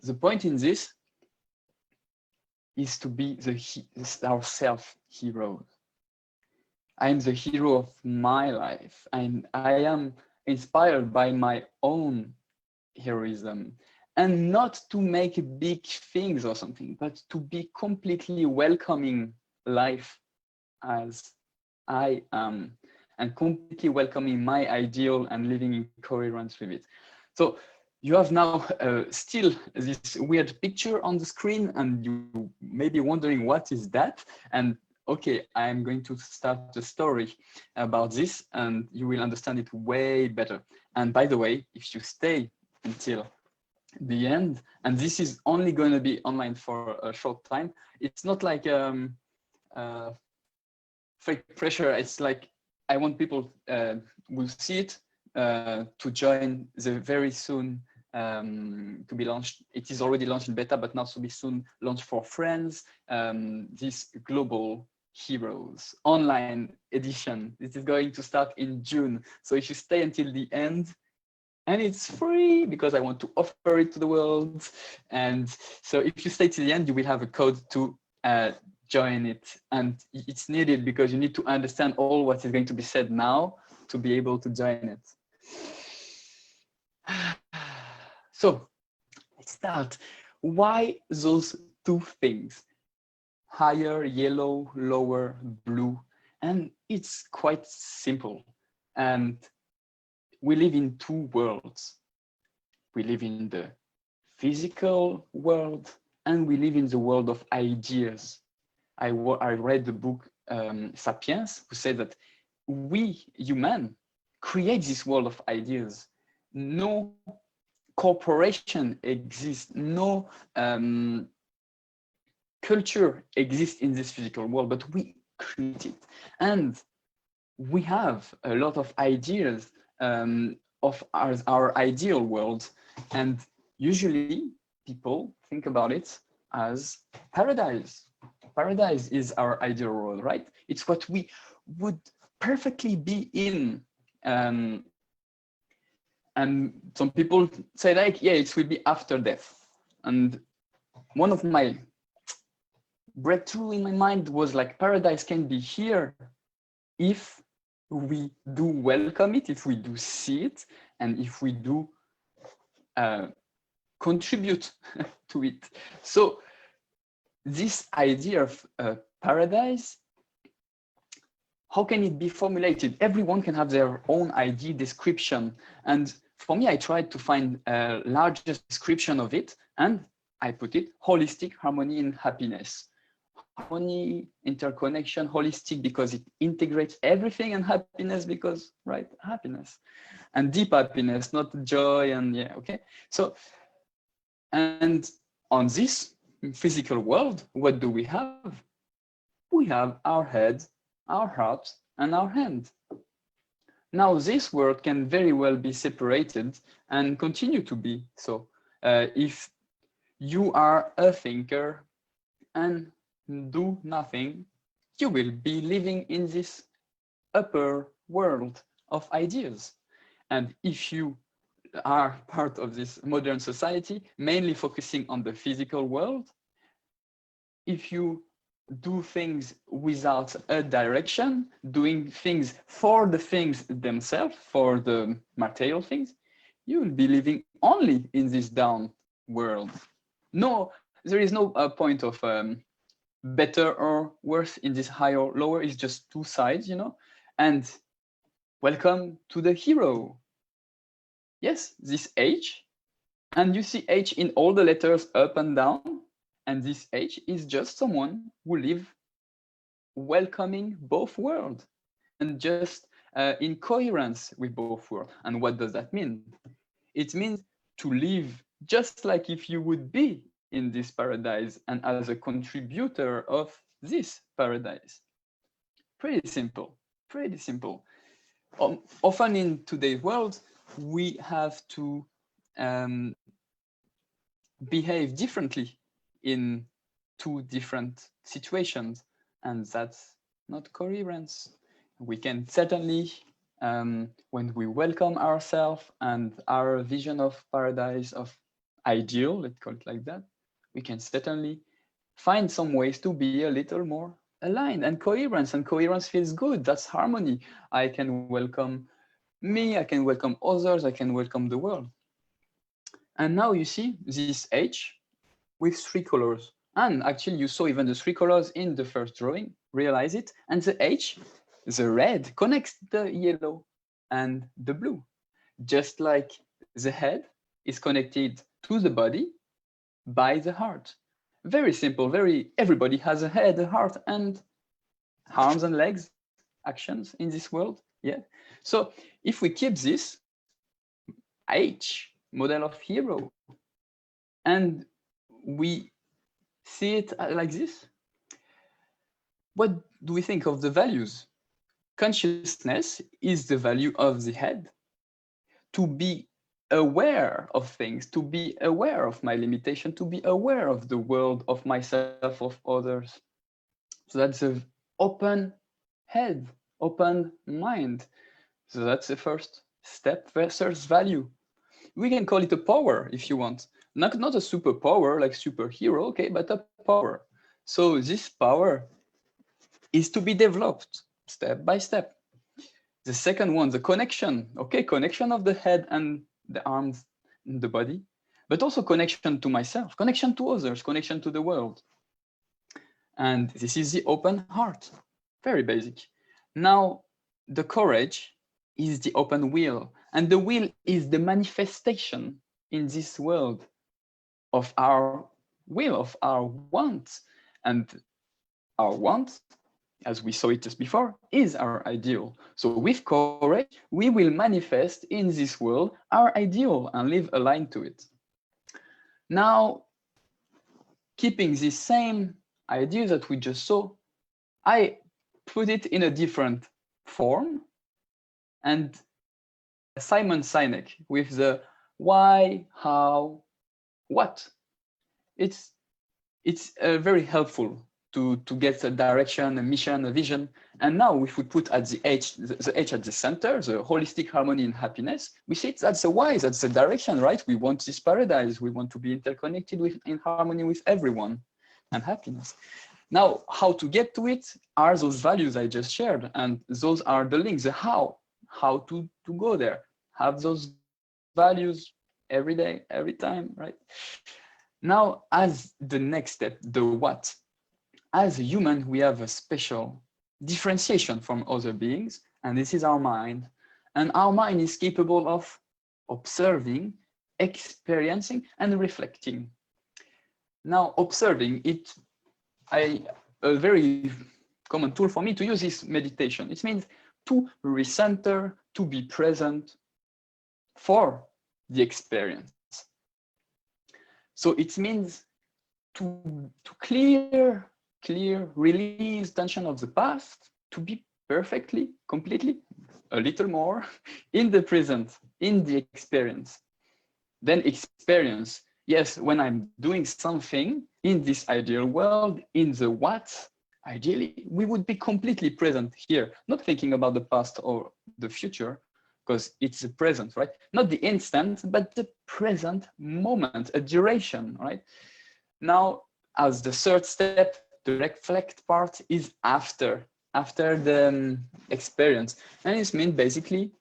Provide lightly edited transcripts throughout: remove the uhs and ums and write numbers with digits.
the point in this is to be ourself heroes. I am the hero of my life, and I am inspired by my own heroism, and not to make big things or something, but to be completely welcoming life as I am, and completely welcoming my ideal and living in coherence with it. So you have now still this weird picture on the screen, and you may be wondering what is that? And okay, I'm going to start a story about this, and you will understand it way better. And by the way, if you stay until the end, and this is only going to be online for a short time, it's not like fake pressure. It's like I want people who see it to join the very soon to be launched. It is already launched in beta, but now to be soon launched for friends. This global heroes online edition. This is going to start in June. So if you stay until the end, and it's free because I want to offer it to the world. And so if you stay to the end, you will have a code to join it. And it's needed because you need to understand all what is going to be said now to be able to join it. So let's start. Why those two things? Higher yellow, lower blue. And it's quite simple. And we live in two worlds. We live in the physical world, and we live in the world of ideas. I read the book Sapiens, who said that we human create this world of ideas. No corporation exists, no culture exists in this physical world, but we create it. And we have a lot of ideas of our ideal world. And usually people think about it as paradise. Paradise is our ideal world, right? It's what we would perfectly be in. And some people say like, yeah, it will be after death. And one of my breakthrough in my mind was like, paradise can be here if we do welcome it, if we do see it, and if we do contribute to it. So this idea of paradise, how can it be formulated? Everyone can have their own idea description. And for me, I tried to find a largest description of it, and I put it holistic harmony and happiness. Harmony, interconnection, holistic because it integrates everything, and happiness because, right, happiness. And deep happiness, not joy, and yeah, okay. So, and on this physical world, what do we have? We have our head, our heart, and our hand. Now, this world can very well be separated and continue to be so. If you are a thinker and do nothing, you will be living in this upper world of ideas. And if you are part of this modern society, mainly focusing on the physical world, if you do things without a direction, doing things for the things themselves, for the material things, you will be living only in this down world. No, there is no point of better or worse in this higher or lower. It's just two sides, you know. And welcome to the hero. Yes, this H, and you see H in all the letters up and down, and this H is just someone who lives welcoming both worlds and just in coherence with both worlds. And what does that mean? It means to live just like if you would be in this paradise and as a contributor of this paradise. Pretty simple, pretty simple. Often in today's world, we have to behave differently in two different situations, and that's not coherence. We can certainly, when we welcome ourselves and our vision of paradise, of ideal, let's call it like that, we can certainly find some ways to be a little more aligned and coherence. And coherence feels good. That's harmony. I can welcome me, I can welcome others, I can welcome the world. And now you see this H with 3 colors. And actually you saw even the 3 colors in the first drawing, realize it. And the H, the red, connects the yellow and the blue. Just like the head is connected to the body by the heart. Very simple, everybody has a head, a heart, and arms and legs, actions in this world. Yeah. So if we keep this H, model of hero, and we see it like this, what do we think of the values? Consciousness is the value of the head. To be aware of things, to be aware of my limitation, to be aware of the world, of myself, of others. So that's an open head, open mind. So that's the first step versus value. We can call it a power if you want. Not a superpower like superhero, okay, but a power. So this power is to be developed step by step. The second one, the connection, okay, connection of the head and the arms and the body, but also connection to myself, connection to others, connection to the world. And this is the open heart, very basic. Now, the courage is the open will, and the will is the manifestation in this world of our will, of our want. And our want, as we saw it just before, is our ideal. So with courage, we will manifest in this world our ideal and live aligned to it. Now, keeping the same idea that we just saw, I put it in a different form. And Simon Sinek with the why, how, what. It's very helpful to get a direction, a mission, a vision. And now if we put at the H at the center, the holistic harmony and happiness, we see that's the why, that's the direction, right? We want this paradise. We want to be interconnected in harmony with everyone and happiness. Now, how to get to it are those values I just shared. And those are the links, the how to go there. Have those values every day, every time, right? Now, as the next step, the what. As a human, we have a special differentiation from other beings, and this is our mind. And our mind is capable of observing, experiencing, and reflecting. Now, observing it, a very common tool for me to use is meditation. It means to recenter, to be present for the experience. So it means to clear, release tension of the past, to be perfectly, completely, a little more in the present, in the experience. Then experience, yes, when I'm doing something in this ideal world, in the what, ideally, we would be completely present here, not thinking about the past or the future, because it's the present, right? Not the instant, but the present moment, a duration, right? Now, as the third step, the reflect part is after the experience. And it means basically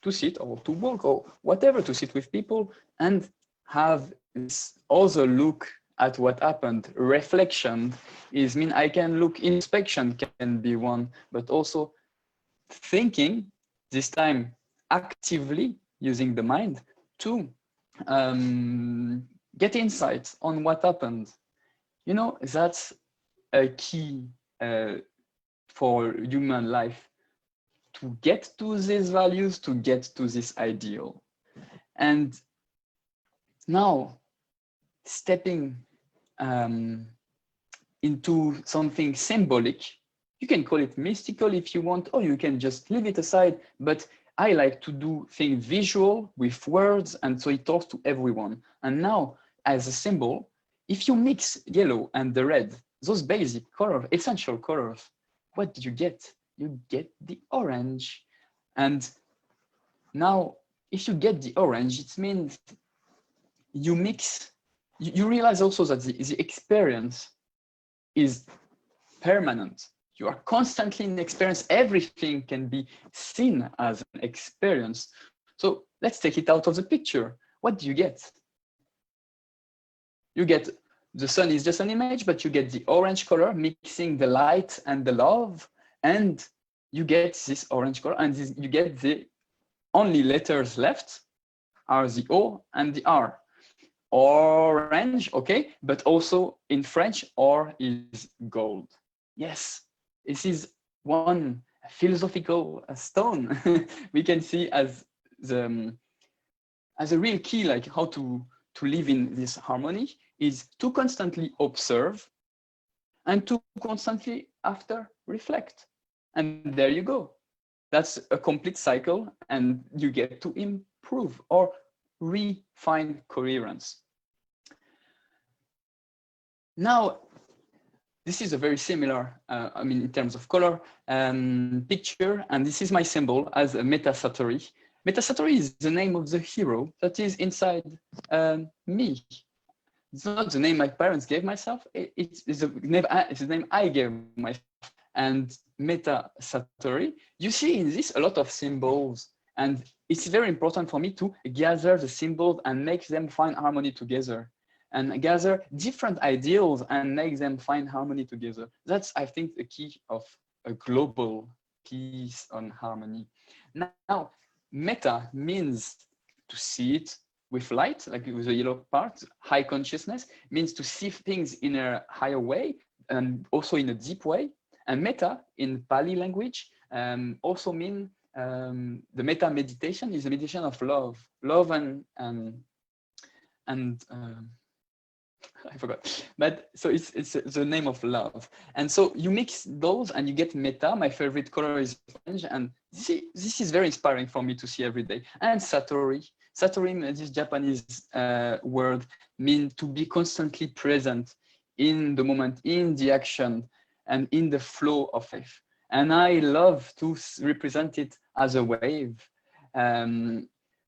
to sit or to walk or whatever, to sit with people and have this other look at what happened. Reflection is mean I can look, inspection can be one, but also thinking, this time actively using the mind to get insights on what happened. You know, that's a key for human life, to get to these values, to get to this ideal. And now stepping into something symbolic, you can call it mystical if you want, or you can just leave it aside, but I like to do things visual with words, and so it talks to everyone. And now, as a symbol, if you mix yellow and the red, those basic colors, essential colors, what do you get? You get the orange. And now, if you get the orange, it means you mix you realize also that the experience is permanent. You are constantly in experience. Everything can be seen as an experience. So let's take it out of the picture. What do you get? You get the sun is just an image, but you get the orange color mixing the light and the love, and you get this orange color, and you get the only letters left are the O and the R. Orange, okay, but also in French, or is gold. Yes, this is one philosophical stone we can see as a real key, like how to live in this harmony, is to constantly observe and to constantly after reflect. And there you go. That's a complete cycle, and you get to improve or refine coherence. Now, this is a very similar, I mean, in terms of color, picture, and this is my symbol as a Meta Satori. Meta Satori is the name of the hero that is inside me. It's not the name my parents gave myself. It's the name I gave myself. And Meta Satori, you see in this a lot of symbols, and it's very important for me to gather the symbols and make them find harmony together, and gather different ideals and make them find harmony together. That's, I think, the key of a global peace on harmony. Now, meta means to see it with light, like with the yellow part. High consciousness means to see things in a higher way and also in a deep way. And metta in Pali language also mean the metta meditation is a meditation of love and I forgot, but so it's the name of love. And so you mix those and you get metta. My favorite color is orange, and this is very inspiring for me to see every day. And Satori, this Japanese word, means to be constantly present in the moment, in the action, and in the flow of life. And I love to represent it as a wave,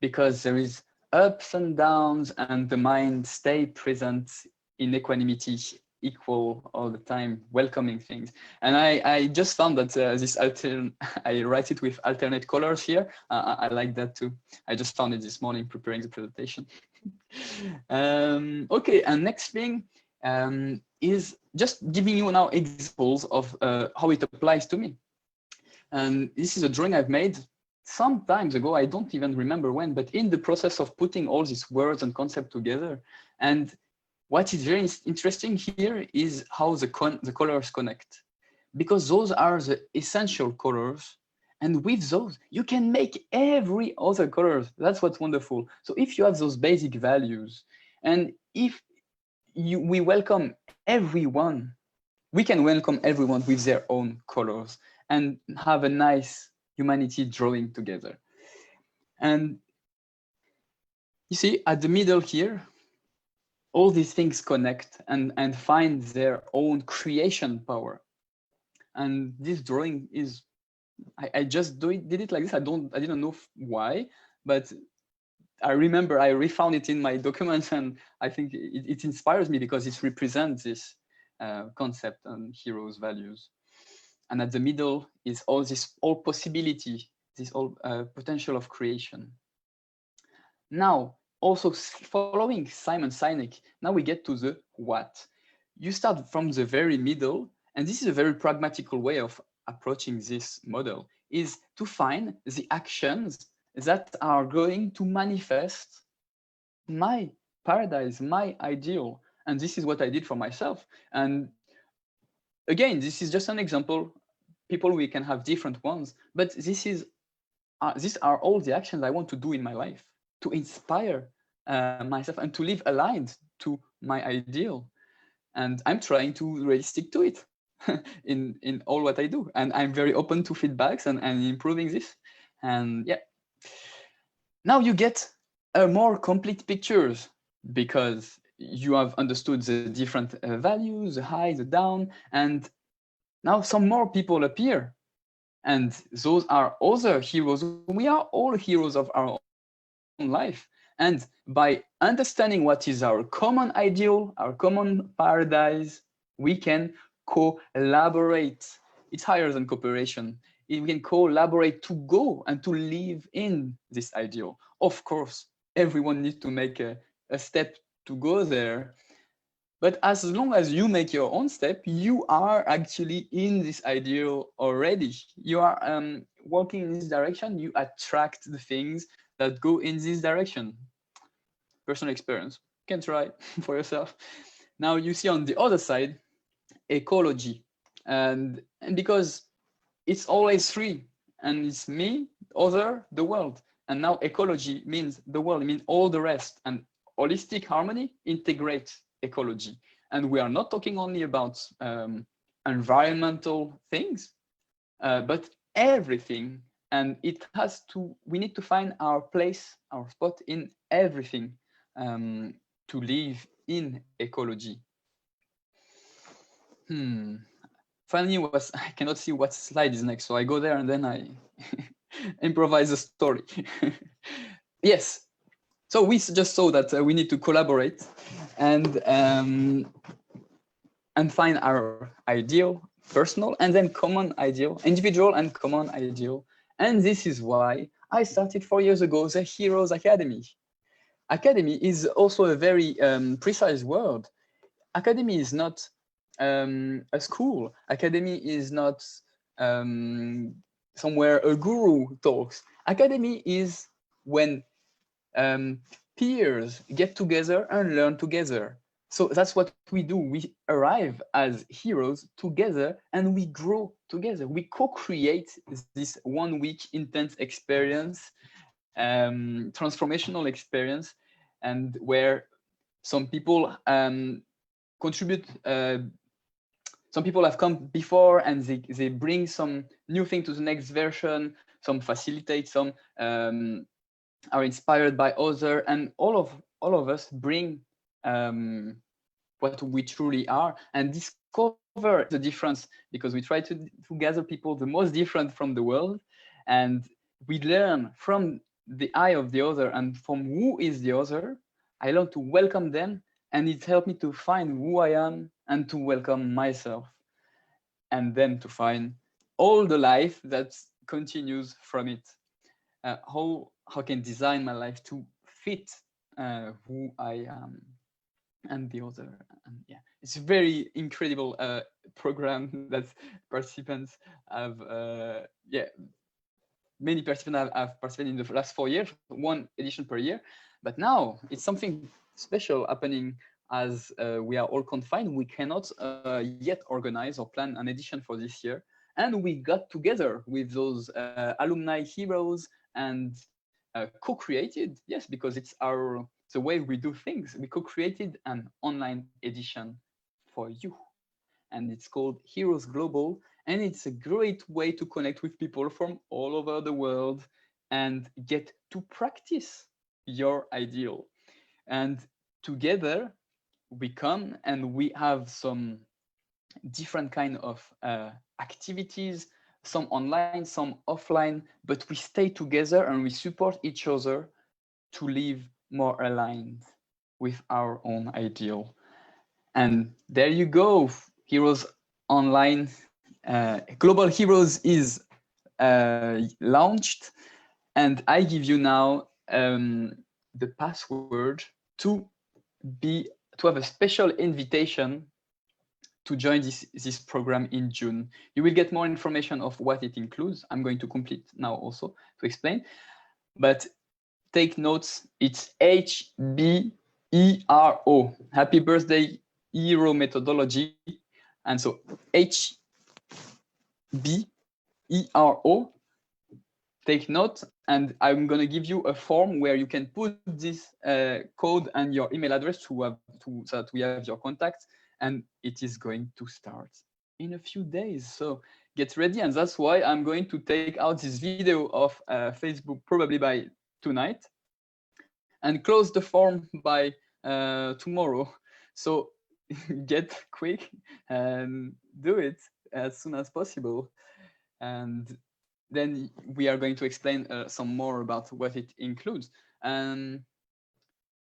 because there is ups and downs, and the mind stay present in equanimity, equal all the time, welcoming things. And I just found that I write it with alternate colors here. I like that too. I just found it this morning preparing the presentation. Okay, and next thing is just giving you now examples of how it applies to me. And this is a drawing I've made some times ago. I don't even remember when, but in the process of putting all these words and concepts together. And what is very interesting here is how the colors connect, because those are the essential colors. And with those, you can make every other color. That's what's wonderful. So if you have those basic values, and if we welcome everyone, we can welcome everyone with their own colors and have a nice humanity drawing together. And you see at the middle here, all these things connect and find their own creation power. And this drawing is, I just did it like this. I didn't know why, but I remember I refound it in my documents, and I think it inspires me because it represents this concept and heroes' values. And at the middle is all possibility, this all potential of creation. Now, also following Simon Sinek, now we get to the what. You start from the very middle, and this is a very pragmatical way of approaching this model, is to find the actions that are going to manifest my paradise, my ideal. And this is what I did for myself. And again, this is just an example. People, we can have different ones, but these are all the actions I want to do in my life to inspire myself and to live aligned to my ideal. And I'm trying to really stick to it in all what I do. And I'm very open to feedbacks and improving this. And yeah, now you get a more complete pictures because you have understood the different values, the high, the down, and now some more people appear. And those are other heroes. We are all heroes of our own life. And by understanding what is our common ideal, our common paradise, we can collaborate. It's higher than cooperation. We can collaborate to go and to live in this ideal. Of course, everyone needs to make a step to go there. But as long as you make your own step, you are actually in this ideal already. You are walking in this direction, you attract the things that go in this direction. Personal experience. You can try for yourself. Now you see on the other side, ecology. And because it's always three, and it's me, other, the world. And now ecology means the world, it means all the rest. And holistic harmony integrates ecology. And we are not talking only about environmental things, but everything. And it has to, we need to find our place, our spot in everything to live in ecology. Finally, I cannot see what slide is next, so I go there and then I improvise a story. Yes, so we just saw that we need to collaborate and find our ideal, personal, and then common ideal, individual and common ideal. And this is why I started 4 years ago the Heroes Academy. Academy is also a very precise word. Academy is not a school. Academy is not somewhere a guru talks. Academy is when peers get together and learn together. So that's what we do. We arrive as heroes together and we grow together. We co-create this 1 week intense experience, transformational experience, and where some people contribute. Some people have come before and they bring some new thing to the next version. Some facilitate, some are inspired by others, and all of us bring what we truly are and discover the difference, because we try to gather people the most different from the world, and we learn from the eye of the other and from who is the other. I learn to welcome them, and it helped me to find who I am and to welcome myself, and then to find all the life that continues from it. How can design my life to fit who I am and the other. And yeah, it's a very incredible program that participants have. Many participants have participated in the last 4 years, 1 edition per year. But now it's something special happening as we are all confined. We cannot yet organize or plan an edition for this year. And we got together with those alumni heroes and co-created, yes, because it's the way we do things. We co-created an online edition for you, and it's called Heroes Global, and it's a great way to connect with people from all over the world and get to practice your ideal. And together we come and we have some different kind of activities, some online, some offline, but we stay together and we support each other to live more aligned with our own ideal. And there you go, Heroes Online. Global Heroes is launched, and I give you now the password to have a special invitation to join this program in June. You will get more information of what it includes. I'm going to complete now also to explain, but take notes. It's HBERO, Happy Birthday Hero Methodology. And so HBERO, take note, and I'm going to give you a form where you can put this code and your email address so that we have your contacts, and it is going to start in a few days. So get ready, and that's why I'm going to take out this video of Facebook probably by tonight and close the form by tomorrow. So get quick and do it as soon as possible. And then we are going to explain some more about what it includes.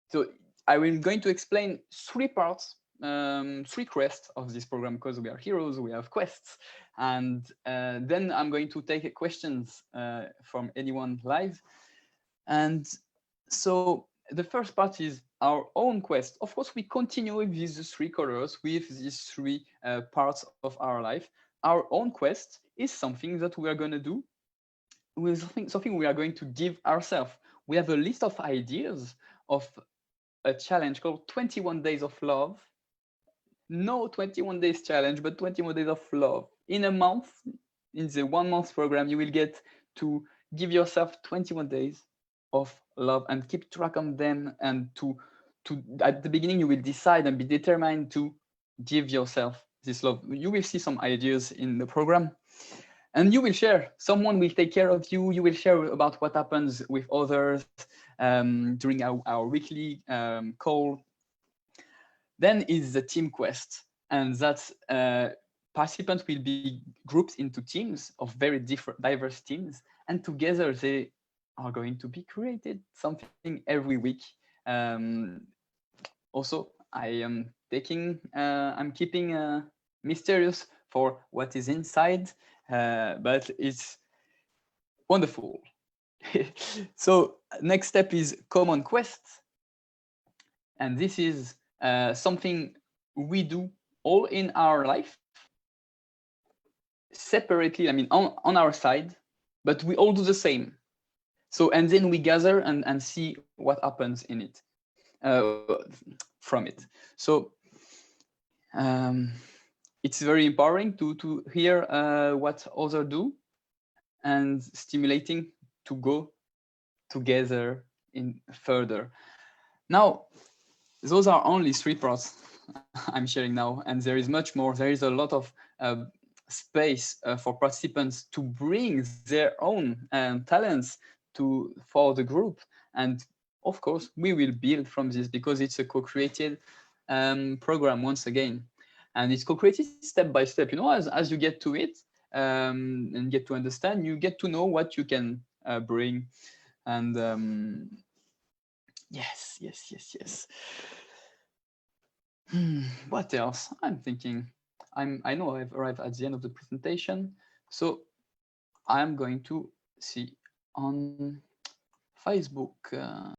So I will going to explain 3 parts, 3 quests of this program, because we are heroes, we have quests, and then I'm going to take questions from anyone live. And so the first part is our own quest. Of course, we continue with these 3 colors, with these 3 parts of our life. Our own quest is something that we are going to do with something we are going to give ourselves. We have a list of ideas of a challenge called 21 Days of Love. No 21 days challenge, but 21 days of love. In a month, in the 1 month program, you will get to give yourself 21 days of love and keep track on them. And to at the beginning, you will decide and be determined to give yourself this love. You will see some ideas in the program. And you will share. Someone will take care of you. You will share about what happens with others during our weekly call. Then is the team quest, and that's participants will be grouped into teams of very diverse teams, and together they are going to be created something every week. Also, I am I'm keeping mysterious for what is inside, but it's wonderful. So next step is common quest, and this is something we do all in our life separately, I mean, on our side, but we all do the same. So, and then we gather and see what happens in it, from it. So it's very empowering to hear what others do, and stimulating to go together in further. Now, those are only 3 parts I'm sharing now, and there is much more. There is a lot of space for participants to bring their own talents for the group. And of course, we will build from this, because it's a co-created program once again. And it's co-created step by step. You know, as you get to it and get to understand, you get to know what you can bring. And yes. What else? I'm thinking. I know I've arrived at the end of the presentation, so I'm going to see on Facebook.